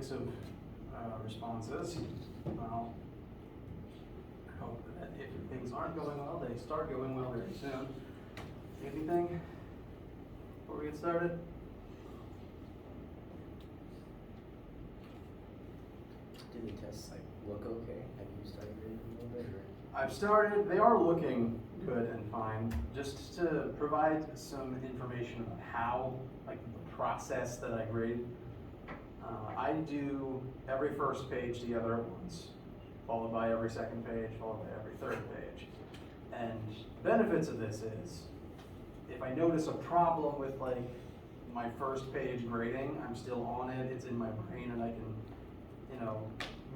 6 of responses. Well, I hope that if things aren't going well, they start going well very soon. Anything before we get started? Do the tests look okay? Have you started reading a little bit? Or? I've started. They are looking good and fine. Just to provide some information about how, the process that I grade. I do every first page together at once, followed by every second page, followed by every third page. And the benefits of this is, if I notice a problem with my first page grading, I'm still on it, it's in my brain, and I can,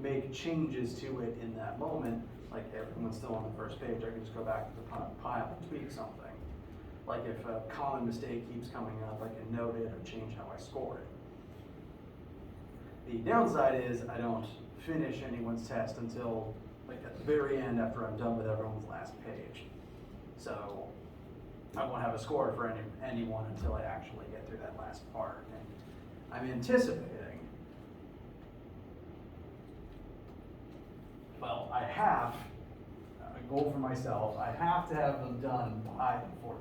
make changes to it in that moment. Like everyone's still on the first page, I can just go back to the pile and tweak something. Like if a common mistake keeps coming up, I can note it or change how I score it. The downside is I don't finish anyone's test until at the very end after I'm done with everyone's last page. So I won't have a score for anyone until I actually get through that last part. And I'm anticipating, I have a goal for myself. I have to have them done by the 14th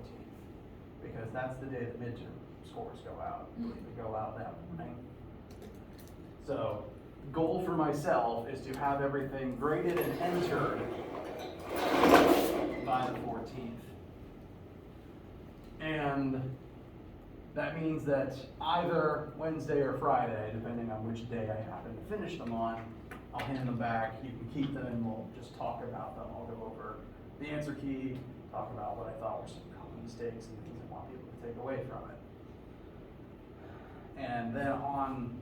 because that's the day the midterm scores go out. I believe they go out that morning. So, goal for myself is to have everything graded and entered by the 14th. And that means that either Wednesday or Friday, depending on which day I happen to finish them on, I'll hand them back, you can keep them, and we'll just talk about them. I'll go over the answer key, talk about what I thought were some common mistakes and things I want people to take away from it. And then on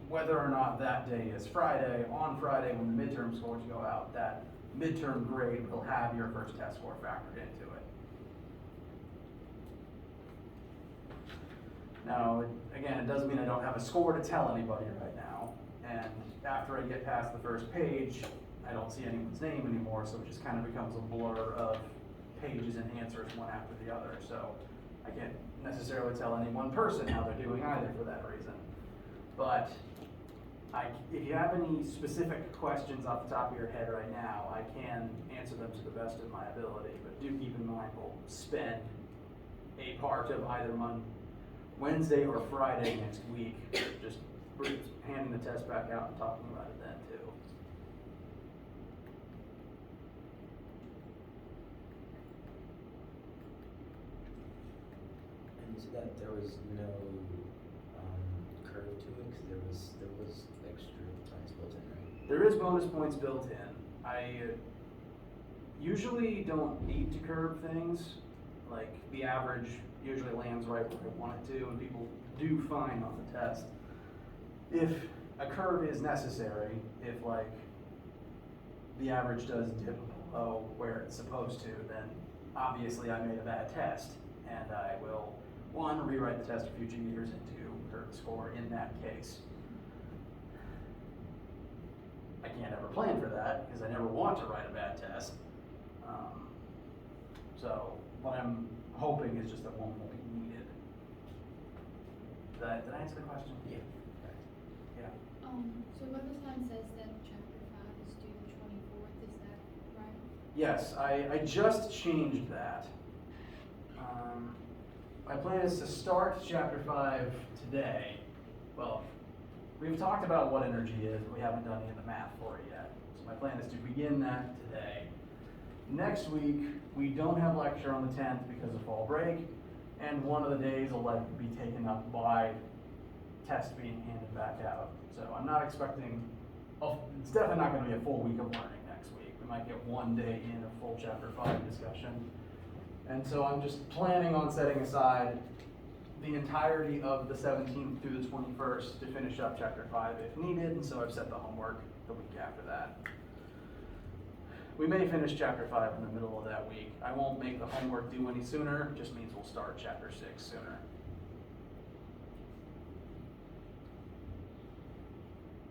whether or not that day is Friday, on Friday when the midterm scores go out, that midterm grade will have your first test score factored into it. Now, again, it doesn't mean I don't have a score to tell anybody right now. And after I get past the first page, I don't see anyone's name anymore, so it just kind of becomes a blur of pages and answers one after the other. So I can't necessarily tell any one person how they're doing either for that reason. But if you have any specific questions off the top of your head right now, I can answer them to the best of my ability. But do keep in mind we'll spend a part of either Wednesday or Friday next week just handing the test back out and talking about it then too. And you said that there was no curve to it because there was extra points built in, right? There is bonus points built in. I usually don't need to curve things. Like the average usually lands right where I want it to, and people do fine on the test. If a curve is necessary, if the average does dip below where it's supposed to, then obviously I made a bad test, and I will, one, rewrite the test for future years, and two, curve the score in that case. I can't ever plan for that because I never want to write a bad test. So what I'm hoping is just that one won't be needed. Did I answer the question? Yeah. Yeah. So Weather Time says that chapter 5 is due the 24th, is that right? Yes, I just changed that. My plan is to start chapter 5 today. Well, we've talked about what energy is, but we haven't done any of the math for it yet. So my plan is to begin that today. Next week, we don't have lecture on the 10th because of fall break, and one of the days will likely be taken up by tests being handed back out. So I'm not expecting, it's definitely not going to be a full week of learning next week. We might get one day in a full chapter 5 discussion. And so I'm just planning on setting aside the entirety of the 17th through the 21st to finish up chapter 5 if needed, and so I've set the homework the week after that. We may finish chapter 5 in the middle of that week. I won't make the homework due any sooner, it just means we'll start chapter 6 sooner.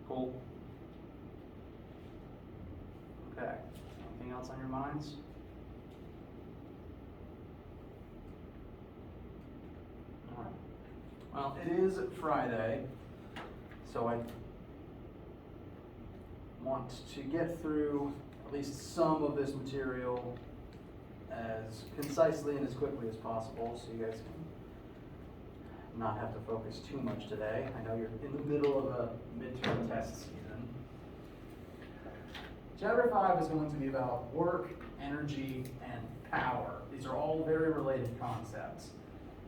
Cool. Okay, anything else on your minds? All right. Well, it is Friday, so I want to get through at least some of this material as concisely and as quickly as possible so you guys can not have to focus too much today. I know you're in the middle of a midterm test season. Chapter 5 is going to be about work, energy, and power. These are all very related concepts.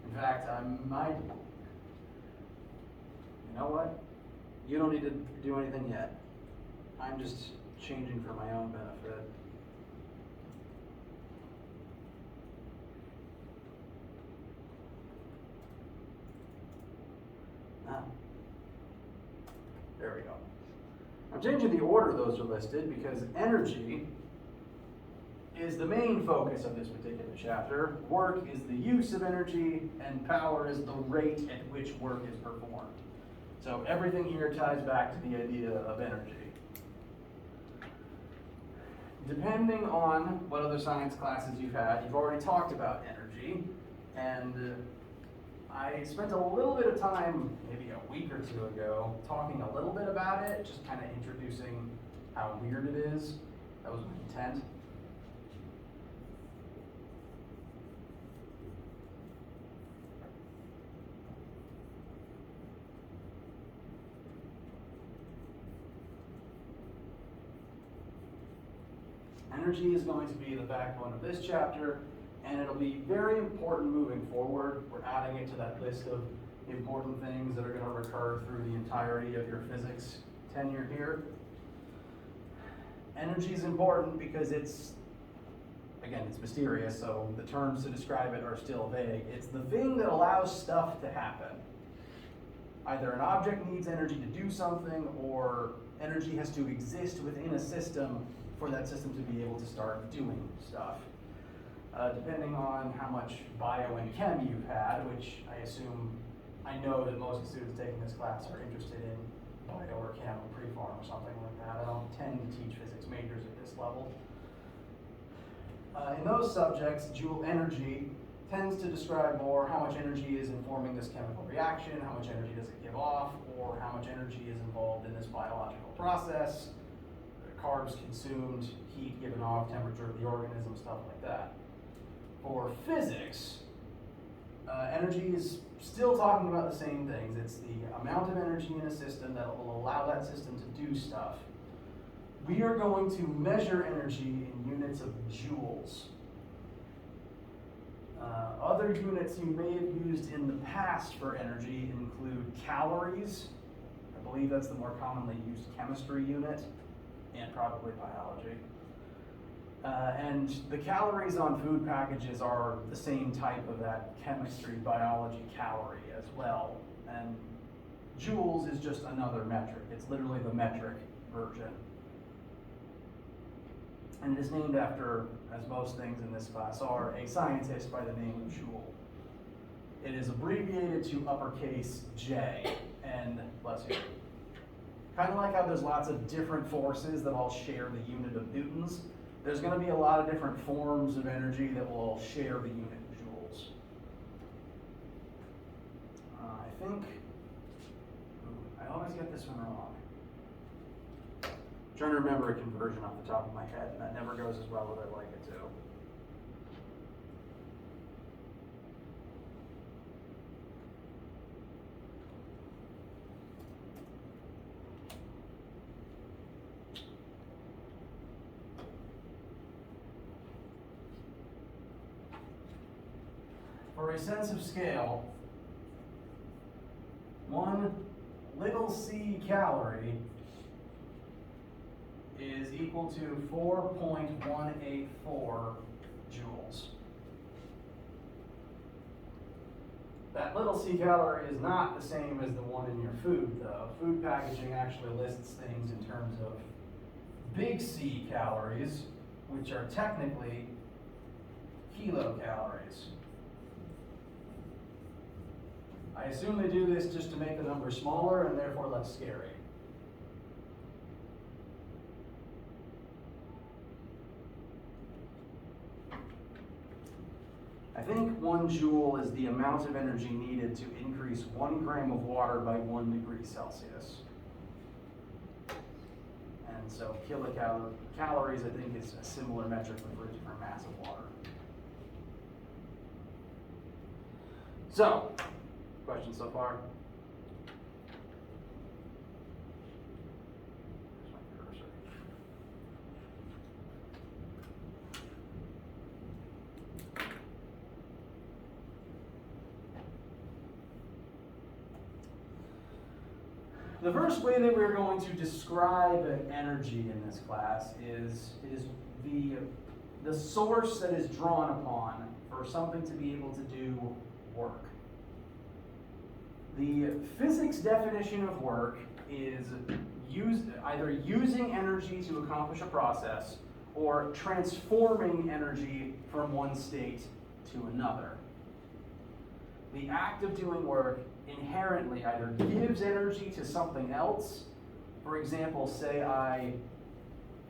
In fact, I might, you know what? You don't need to do anything yet. I'm just changing for my own benefit. There we go. I'm changing the order those are listed because energy is the main focus of this particular chapter. Work is the use of energy, and power is the rate at which work is performed. So everything here ties back to the idea of energy. Depending on what other science classes you've had, you've already talked about energy, and I spent a little bit of time, maybe a week or two ago, talking a little bit about it, just kind of introducing how weird it is. That was my intent. Energy is going to be the backbone of this chapter, and it'll be very important moving forward. We're adding it to that list of important things that are going to recur through the entirety of your physics tenure here. Energy is important because it's mysterious, so the terms to describe it are still vague. It's the thing that allows stuff to happen. Either an object needs energy to do something, or energy has to exist within a system for that system to be able to start doing stuff. Depending on how much bio and chem you've had, which I know that most of the students taking this class are interested in bio or chem or pre-pharm or something like that. I don't tend to teach physics majors at this level. In those subjects, joule energy tends to describe more how much energy is informing this chemical reaction, how much energy does it give off, or how much energy is involved in this biological process, carbs consumed, heat given off, temperature of the organism, stuff like that. For physics, energy is still talking about the same things. It's the amount of energy in a system that will allow that system to do stuff. We are going to measure energy in units of joules. Other units you may have used in the past for energy include calories. I believe that's the more commonly used chemistry unit, and probably biology. And the calories on food packages are the same type of that chemistry, biology calorie as well. And joules is just another metric. It's literally the metric version. And it is named after, as most things in this class are, a scientist by the name of Joule. It is abbreviated to uppercase J, and bless you. Kind of like how there's lots of different forces that all share the unit of newtons, there's going to be a lot of different forms of energy that will all share the unit of joules. I always get this one wrong. I'm trying to remember a conversion off the top of my head, and that never goes as well as I'd like it to. For a sense of scale, 1 little c calorie is equal to 4.184 joules. That little c calorie is not the same as the one in your food, though. Food packaging actually lists things in terms of big C calories, which are technically kilocalories. I assume they do this just to make the number smaller and therefore less scary. I think 1 joule is the amount of energy needed to increase 1 gram of water by 1 degree Celsius. And And so kilocalories, I think, is a similar metric for a different mass of water. So, questions so far? Where's my cursor? The first way that we're going to describe energy in this class is it is the source that is drawn upon for something to be able to do work. The physics definition of work is either using energy to accomplish a process or transforming energy from one state to another. The act of doing work inherently either gives energy to something else. For example, say I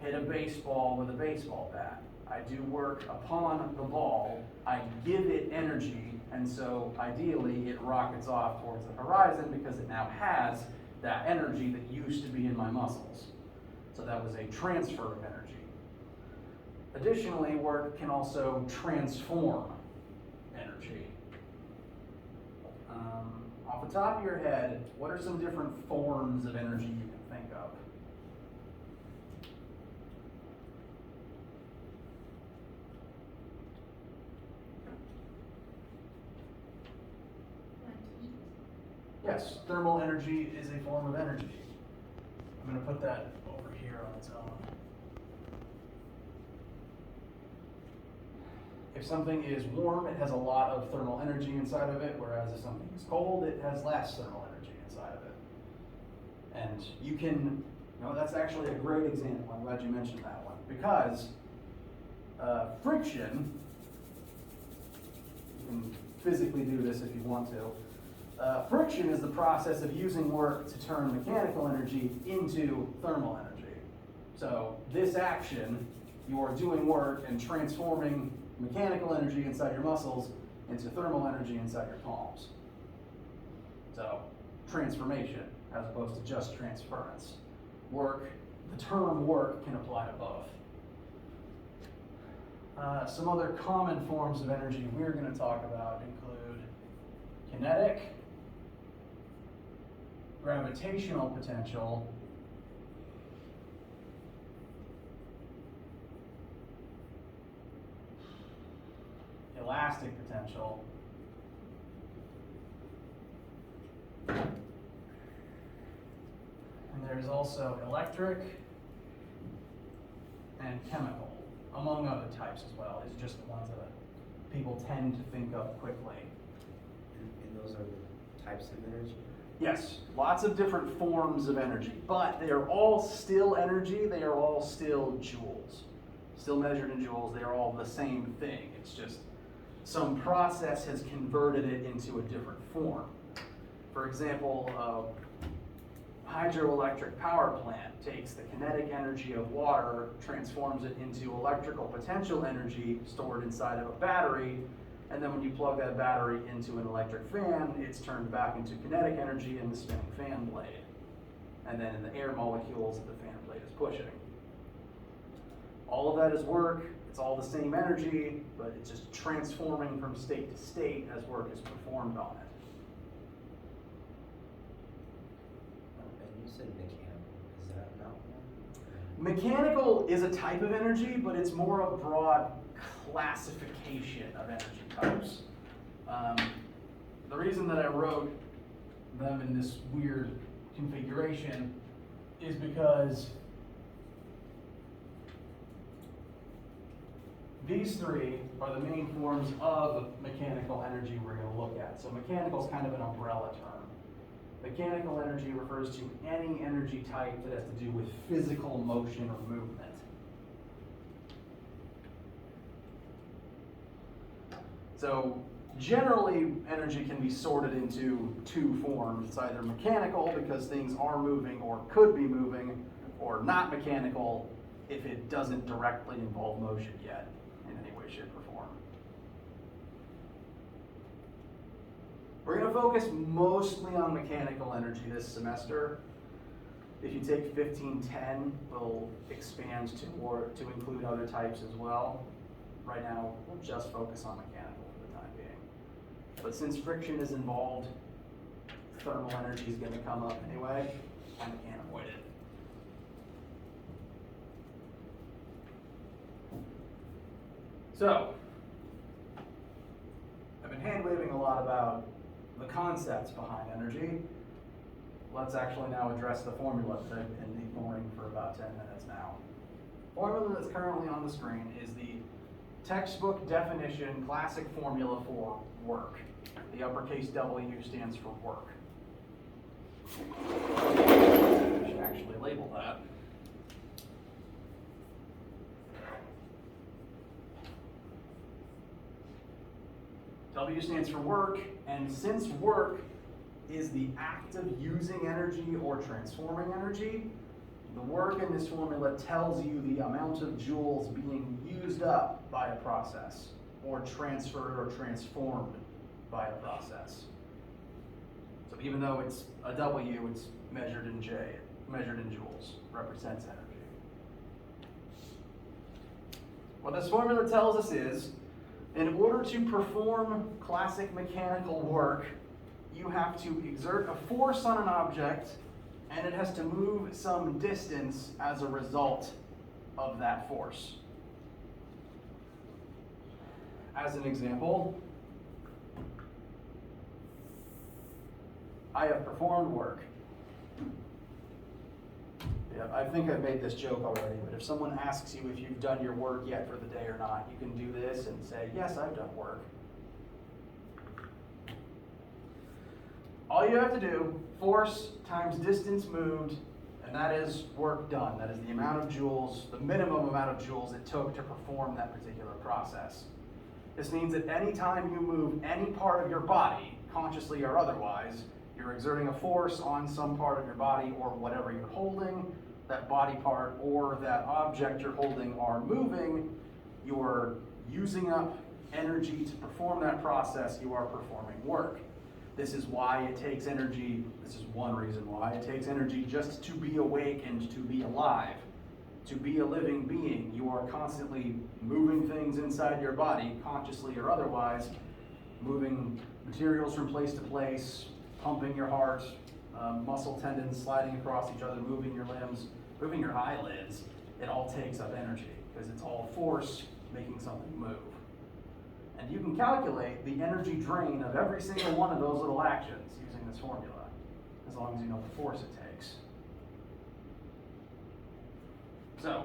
hit a baseball with a baseball bat. I do work upon the ball, I give it energy, and so ideally it rockets off towards the horizon because it now has that energy that used to be in my muscles. So that was a transfer of energy. Additionally, work can also transform energy. Off the top of your head, what are some different forms of energy you can think of? Like heat. Yes, thermal energy is a form of energy. I'm going to put that over here on its own. If something is warm, it has a lot of thermal energy inside of it, whereas if something is cold, it has less thermal energy inside of it. And you can, that's actually a great example. I'm glad you mentioned that one. Because friction, you can physically do this if you want to. Friction is the process of using work to turn mechanical energy into thermal energy. So this action, you are doing work and transforming mechanical energy inside your muscles into thermal energy inside your palms. So, transformation as opposed to just transference. Work, the term work can apply to both. Some other common forms of energy we're going to talk about include kinetic, gravitational potential, elastic potential, and there's also electric and chemical, among other types as well. These are just the ones that people tend to think of quickly. And those are the types of energy? Yes, lots of different forms of energy, but they are all still energy, they are all still joules. Still measured in joules, they are all the same thing. It's just some process has converted it into a different form. For example, a hydroelectric power plant takes the kinetic energy of water, transforms it into electrical potential energy stored inside of a battery, and then when you plug that battery into an electric fan, it's turned back into kinetic energy in the spinning fan blade, and then in the air molecules that the fan blade is pushing. All of that is work. It's all the same energy, but it's just transforming from state to state as work is performed on it. And you said mechanical. Is that not one? Mechanical is a type of energy, but it's more a broad classification of energy types. The reason that I wrote them in this weird configuration is because these three are the main forms of mechanical energy we're going to look at. So mechanical is kind of an umbrella term. Mechanical energy refers to any energy type that has to do with physical motion or movement. So generally, energy can be sorted into two forms. It's either mechanical, because things are moving or could be moving, or not mechanical if it doesn't directly involve motion yet in any way, shape, or form. We're going to focus mostly on mechanical energy this semester. If you take 1510, we'll expand to include other types as well. Right now, we'll just focus on mechanical for the time being. But since friction is involved, thermal energy is going to come up anyway. Kind of can't avoid it. So, I've been hand-waving a lot about the concepts behind energy. Let's actually now address the formula that I've been ignoring for about 10 minutes now. Formula that's currently on the screen is the textbook definition classic formula for work. The uppercase W stands for work. I should actually label that. W stands for work, and since work is the act of using energy or transforming energy, the work in this formula tells you the amount of joules being used up by a process, or transferred or transformed by a process. So even though it's a W, it's measured in measured in joules, represents energy. What this formula tells us is, in order to perform classic mechanical work, you have to exert a force on an object, and it has to move some distance as a result of that force. As an example, I have performed work. Yeah, I think I've made this joke already, but if someone asks you if you've done your work yet for the day or not, you can do this and say, yes, I've done work. All you have to do, force times distance moved, and that is work done. That is the amount of joules, the minimum amount of joules it took to perform that particular process. This means that any time you move any part of your body, consciously or otherwise, you're exerting a force on some part of your body or whatever you're holding, that body part or that object you're holding are moving, you're using up energy to perform that process, you are performing work. This is why it takes energy, this is one reason why it takes energy just to be awake and to be alive. To be a living being, you are constantly moving things inside your body, consciously or otherwise, moving materials from place to place, pumping your heart, muscle tendons sliding across each other, moving your limbs, moving your eyelids. It all takes up energy because it's all force making something move. And you can calculate the energy drain of every single one of those little actions using this formula, as long as you know the force it takes. So,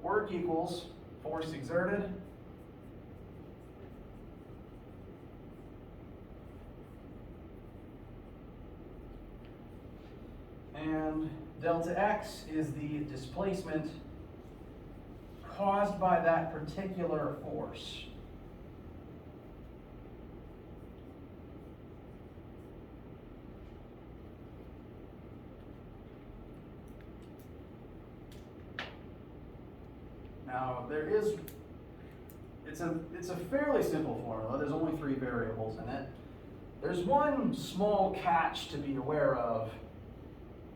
work equals force exerted and delta x is the displacement caused by that particular force. Now, it's a fairly simple formula. There's only 3 variables in it. There's one small catch to be aware of,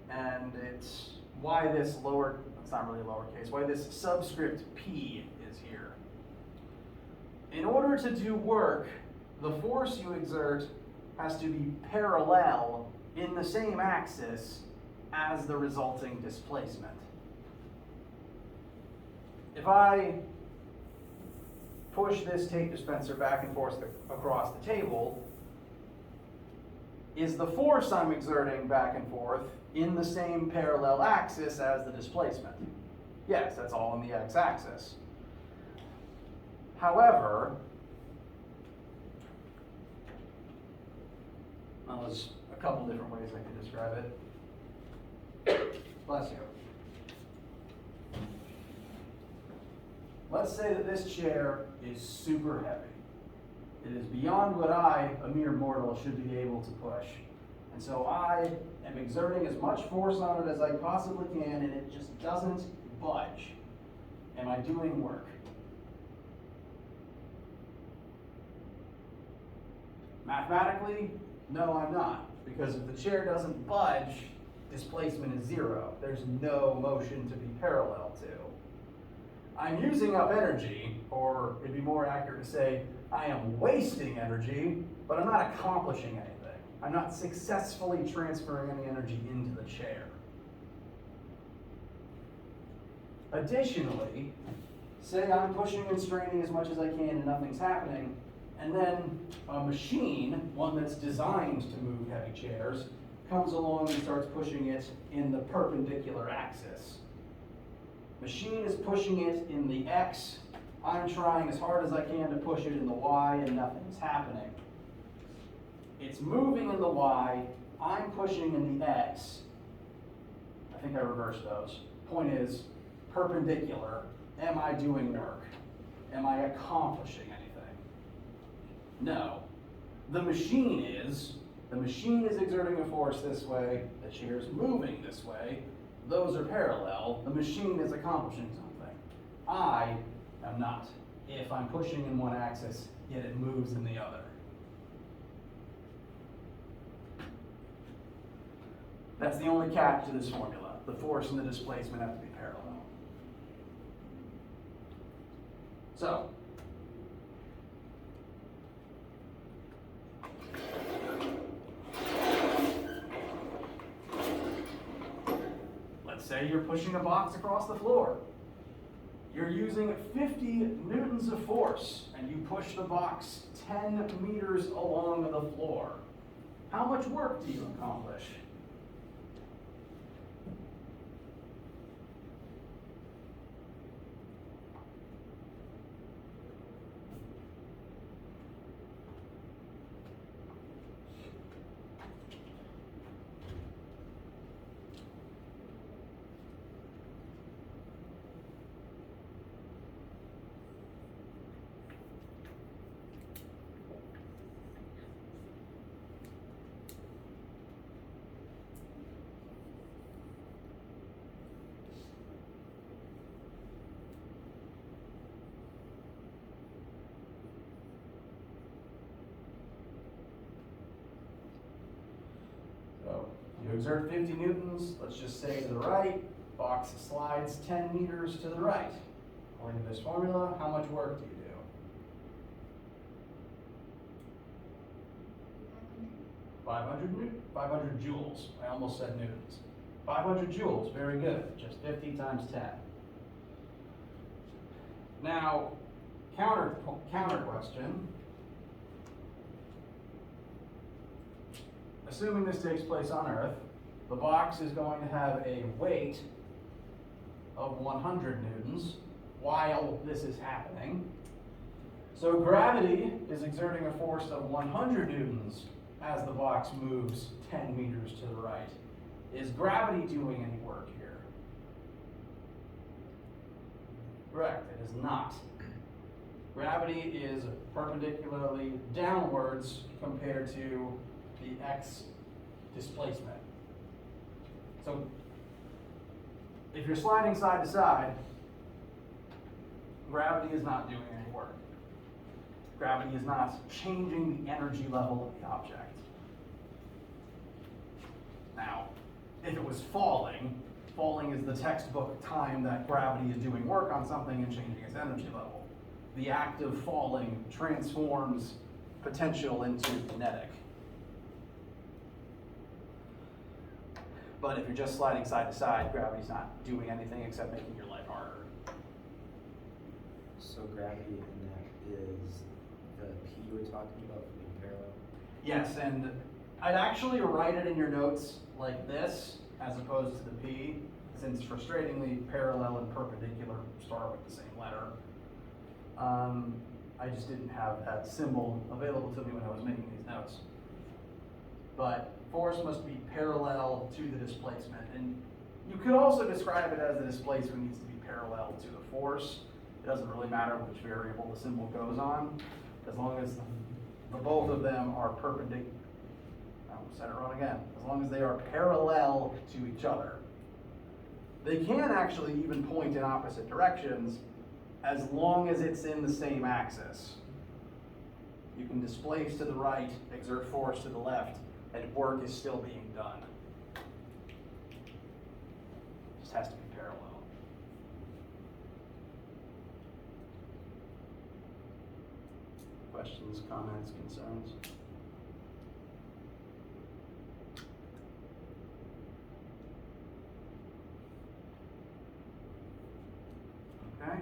and it's why this it's not really lowercase, why this subscript P is here. In order to do work, the force you exert has to be parallel in the same axis as the resulting displacement. If I push this tape dispenser back and forth across the table, is the force I'm exerting back and forth in the same parallel axis as the displacement? Yes, that's all in the x-axis. However, well, there's a couple different ways I can describe it. Bless you. Let's say that this chair is super heavy. It is beyond what I, a mere mortal, should be able to push. And so I am exerting as much force on it as I possibly can, and it just doesn't budge. Am I doing work? Mathematically, no, I'm not. Because if the chair doesn't budge, displacement is 0. There's no motion to be parallel to. I'm using up energy, or it'd be more accurate to say I am wasting energy, but I'm not accomplishing anything. I'm not successfully transferring any energy into the chair. Additionally, say I'm pushing and straining as much as I can and nothing's happening, and then a machine, one that's designed to move heavy chairs, comes along and starts pushing it in the perpendicular axis. Machine is pushing it in the X. I'm trying as hard as I can to push it in the Y, and nothing's happening. It's moving in the Y, I'm pushing in the X. I think I reversed those. Point is, perpendicular, am I doing work? Am I accomplishing anything? No. The machine is exerting a force this way, the chair's moving this way, those are parallel, the machine is accomplishing something. I am not, if I'm pushing in one axis, yet it moves in the other. That's the only catch to this formula. The force and the displacement have to be parallel. So, let's say you're pushing a box across the floor. You're using 50 newtons of force, and you push the box 10 meters along the floor. How much work do you accomplish? So you exert 50 newtons, let's just say to the right, box slides 10 meters to the right. According to this formula, how much work do you do? 500 joules. I almost said newtons. 500 joules, very good. Just 50 times 10. Now, counter question. Assuming this takes place on Earth, the box is going to have a weight of 100 newtons while this is happening. So gravity is exerting a force of 100 newtons as the box moves 10 meters to the right. Is gravity doing any work here? Correct, it is not. Gravity is perpendicularly downwards compared to the X displacement. So if you're sliding side to side, gravity is not doing any work. Gravity is not changing the energy level of the object. Now, if it was falling is the textbook time that gravity is doing work on something and changing its energy level. The act of falling transforms potential into kinetic. But if you're just sliding side to side, gravity's not doing anything except making your life harder. So gravity in that is the P you were talking about being parallel? Yes, and I'd actually write it in your notes like this, as opposed to the P, since frustratingly parallel and perpendicular start with the same letter. I just didn't have that symbol available to me when I was making these notes. But force must be parallel to the displacement. And you could also describe it as the displacement needs to be parallel to the force. It doesn't really matter which variable the symbol goes on, as long as the both of them are perpendicular. I almost said it wrong again. As long as they are parallel to each other. They can actually even point in opposite directions as long as it's in the same axis. You can displace to the right, exert force to the left, and work is still being done. has to be parallel. Questions, comments, concerns? Okay.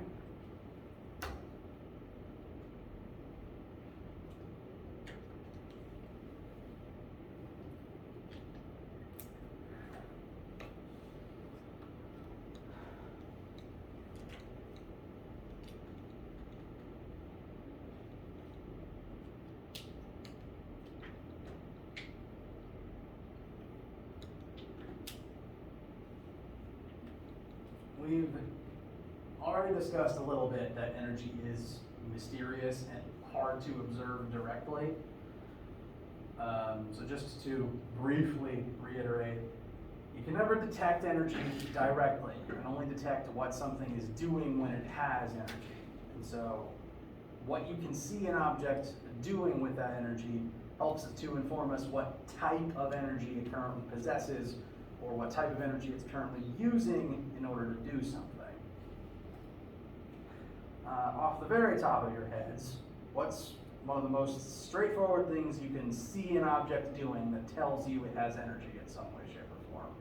We've already discussed a little bit that energy is mysterious and hard to observe directly. So just to briefly reiterate, you can never detect energy directly. You can only detect what something is doing when it has energy. And so what you can see an object doing with that energy helps to inform us what type of energy it currently possesses, or what type of energy it's currently using in order to do something. Off the very top of your heads, what's one of the most straightforward things you can see an object doing that tells you it has energy in some way, shape, or form?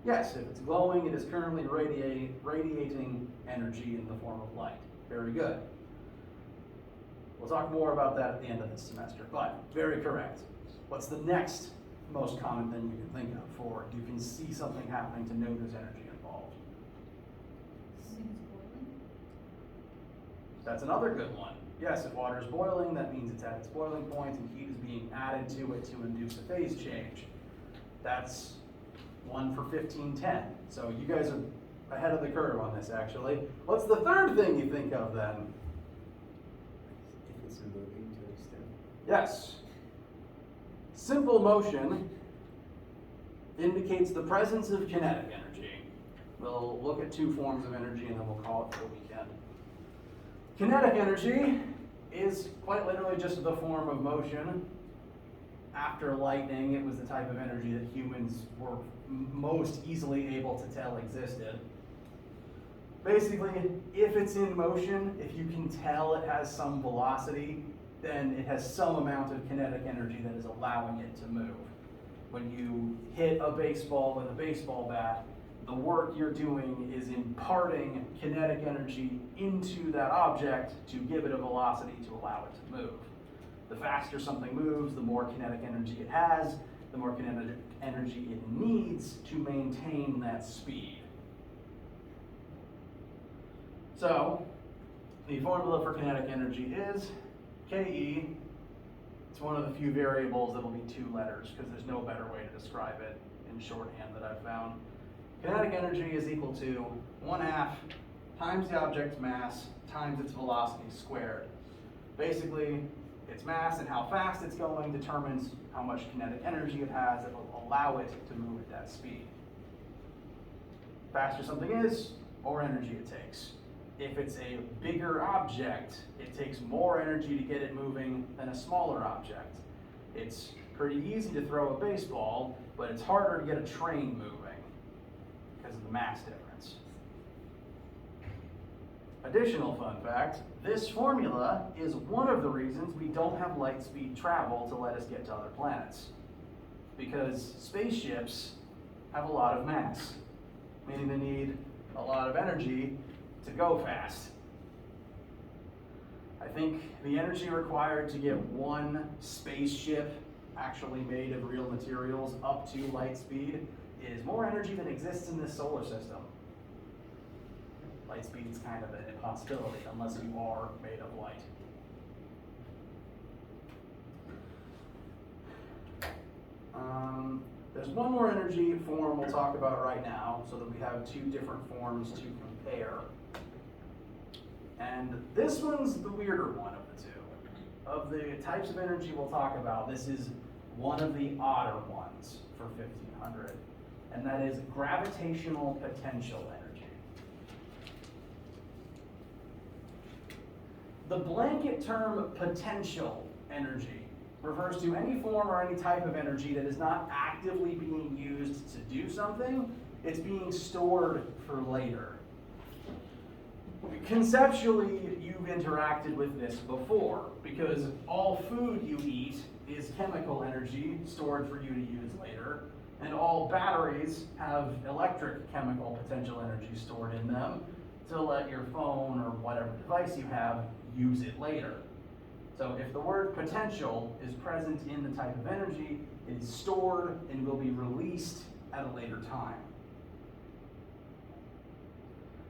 Yes, if it's glowing, it is currently radiating energy in the form of light. Very good. We'll talk more about that at the end of this semester, but very correct. What's the next most common thing you can think of for you can see something happening to know there's energy involved? Things boiling. That's another good one. Yes, if water is boiling, that means it's at its boiling point and heat is being added to it to induce a phase change. That's one for 1510. So you guys are ahead of the curve on this, actually. What's the third thing you think of then? If it's moving to an extent. Yes. Simple motion indicates the presence of kinetic energy. We'll look at two forms of energy and then we'll call it for the weekend. Kinetic energy is quite literally just the form of motion. After lightning, it was the type of energy that humans were most easily able to tell existed. Basically, if it's in motion, if you can tell it has some velocity, then it has some amount of kinetic energy that is allowing it to move. When you hit a baseball with a baseball bat, the work you're doing is imparting kinetic energy into that object to give it a velocity to allow it to move. The faster something moves, the more kinetic energy it has, the more kinetic energy it needs to maintain that speed. So, the formula for kinetic energy is Ke. It's one of the few variables that will be two letters because there's no better way to describe it in shorthand that I've found. Kinetic energy is equal to 1/2 times the object's mass times its velocity squared. Basically, its mass and how fast it's going determines how much kinetic energy it has that will allow it to move at that speed. Faster something is, more energy it takes. If it's a bigger object, it takes more energy to get it moving than a smaller object. It's pretty easy to throw a baseball, but it's harder to get a train moving because of the mass difference. Additional fun fact, this formula is one of the reasons we don't have light speed travel to let us get to other planets. Because spaceships have a lot of mass, meaning they need a lot of energy to go fast. I think the energy required to get one spaceship actually made of real materials up to light speed is more energy than exists in this solar system. Light speed is kind of an impossibility unless you are made of light. There's one more energy form we'll talk about right now so that we have two different forms to compare. And this one's the weirder one of the two. Of the types of energy we'll talk about, this is one of the odder ones for 1500, and that is gravitational potential energy. The blanket term potential energy refers to any form or any type of energy that is not actively being used to do something. It's being stored for later. Conceptually, you've interacted with this before, because all food you eat is chemical energy stored for you to use later, and all batteries have electric chemical potential energy stored in them to let your phone or whatever device you have use it later. So if the word potential is present in the type of energy, it is stored and will be released at a later time.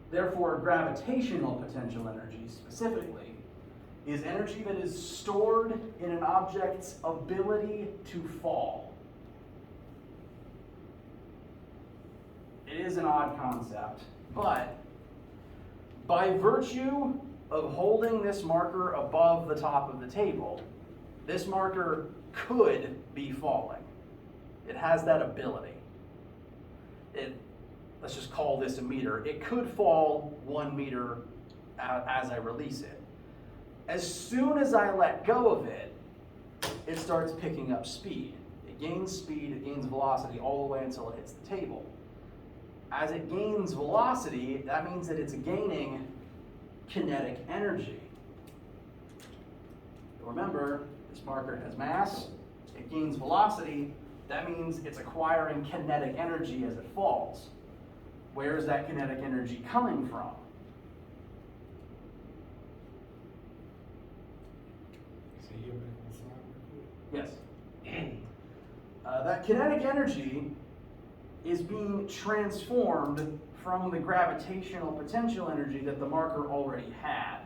Therefore, gravitational potential energy specifically is energy that is stored in an object's ability to fall. It is an odd concept, but by virtue of holding this marker above the top of the table, this marker could be falling. It has that ability. Let's just call this a meter. It could fall 1 meter as I release it. As soon as I let go of it, it starts picking up speed. It gains speed, it gains velocity all the way until it hits the table. As it gains velocity, that means that it's gaining kinetic energy. Remember, this marker has mass, it gains velocity, that means it's acquiring kinetic energy as it falls. Where is that kinetic energy coming from? Yes. That kinetic energy is being transformed from the gravitational potential energy that the marker already had.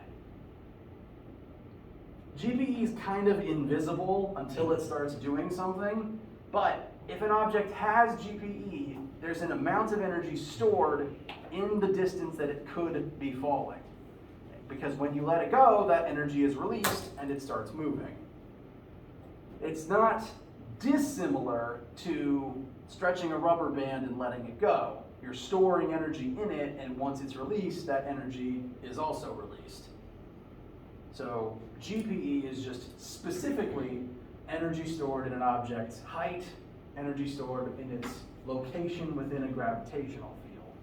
GPE is kind of invisible until it starts doing something, but if an object has GPE, there's an amount of energy stored in the distance that it could be falling. Because when you let it go, that energy is released and it starts moving. It's not dissimilar to stretching a rubber band and letting it go. You're storing energy in it, and once it's released, that energy is also released. So GPE is just specifically energy stored in an object's height, energy stored in its location within a gravitational field.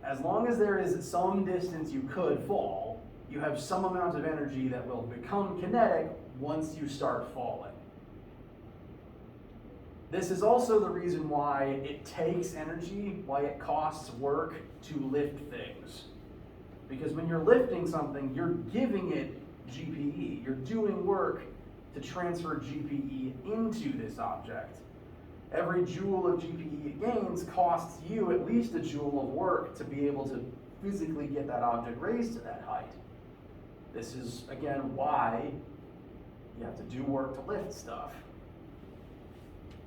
As long as there is some distance you could fall, you have some amount of energy that will become kinetic once you start falling. This is also the reason why it takes energy, why it costs work to lift things. Because when you're lifting something, you're giving it GPE. You're doing work to transfer GPE into this object. Every joule of GPE it gains costs you at least a joule of work to be able to physically get that object raised to that height. This is, again, why you have to do work to lift stuff.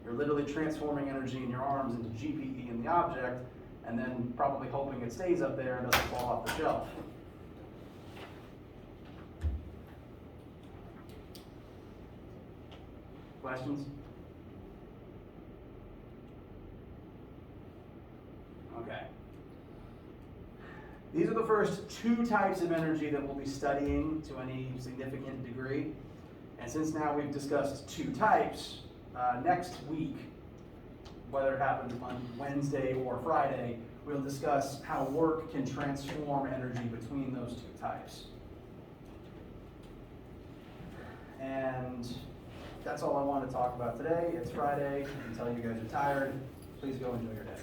You're literally transforming energy in your arms into GPE in the object, and then probably hoping it stays up there and doesn't fall off the shelf. Questions? Okay. These are the first two types of energy that we'll be studying to any significant degree. And since now we've discussed two types, next week, whether it happens on Wednesday or Friday, we'll discuss how work can transform energy between those two types. And that's all I want to talk about today. It's Friday. I can tell you guys are tired. Please go enjoy your day.